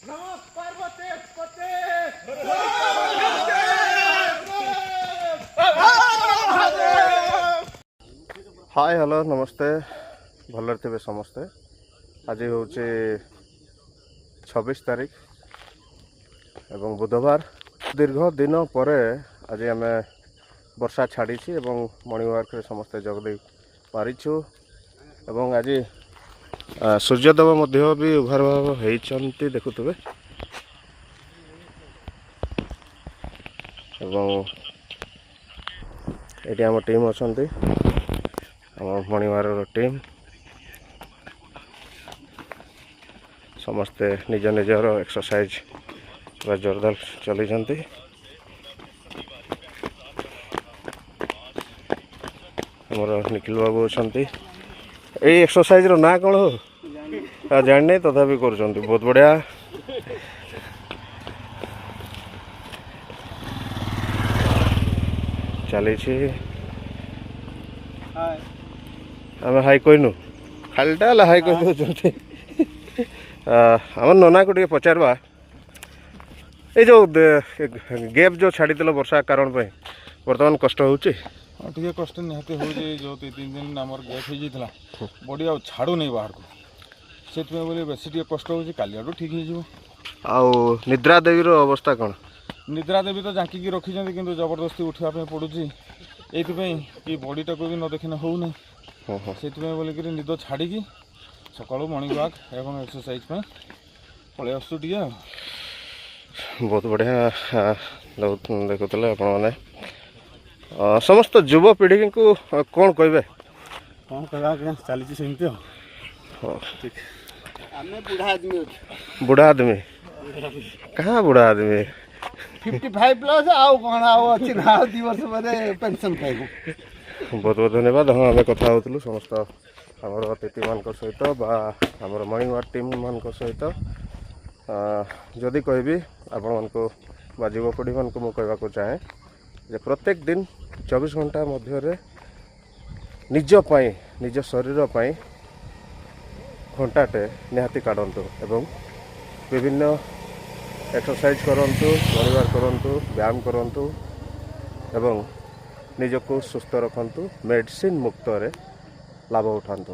Hi hello नमस्ते भलर थे समस्ते। आज हूँ 26 तारीख एवं बुधवार दीर्घ दिन पर आज आम वर्षा छाड़ी मॉर्निंग वॉक समस्ते जोगदे पारिछु एवं आज सूर्यदेव मध्य भी उभार होती देखुवे एवं ये आम टीम अच्छा मॉर्निंग वॉक टीम समस्ते निज निजर एक्सरसाइज पूरा जोरदार चली हमर निखिल बाबू अच्छा यही एक्सरसाइज रो ना कौन हो जाने तथापि कर बहुत बढ़िया। चली आम हाई कहनु खालीटा हाई कह आम नना को पचारवा ये जो गैप जो छाड़ी वर्षा कारण बर्तमान कष्ट हो कष्ट निहाती हो जो 3 दिन आम गैप हो बॉडी आ छाड़ू नहीं बाहर को से बोले बेस कष्ट हो काली ठीक हो। निद्रा देवी अवस्था कौन निद्रा देवी तो जांकी रखी कि जबरदस्ती उठापी पड़ुची ये कि बॉडीटा को भी न देखने हो से बोलिक निद छाड़ी सका मॉर्निंग वॉक एवं एक्सरसाइज पलि आसु बहुत बढ़िया देखुले आपण मैंने समस्त युवपीढ़ी को कौन कहे कौन कह चली सेमती बुढ़ा आदमी कहाँ बुढ़ा आदमी 55 प्लस आउ कौन अच्छी ना 2 वर्ष पर पेंशन पाइबू। बहुत बहुत धन्यवाद। हाँ आम कथा होलु समस्त आमर अतिथि मान सहित आमर मॉर्निंग वॉक टीम मान सहित जदि कहबी आपण मान युवपीढ़ी मान को कहवाक चाहे जे प्रत्येक दिन 24 घंटा मध्य निज निज शरीर घंटाटे निहाती काढ़ंतु एवं विभिन्न एक्सरसाइज करंतु परिवार करंतु व्यायाम करंतु एवं निजको सुस्थ रखंतु मेडिसिन मुक्त रे लाभ उठांतु।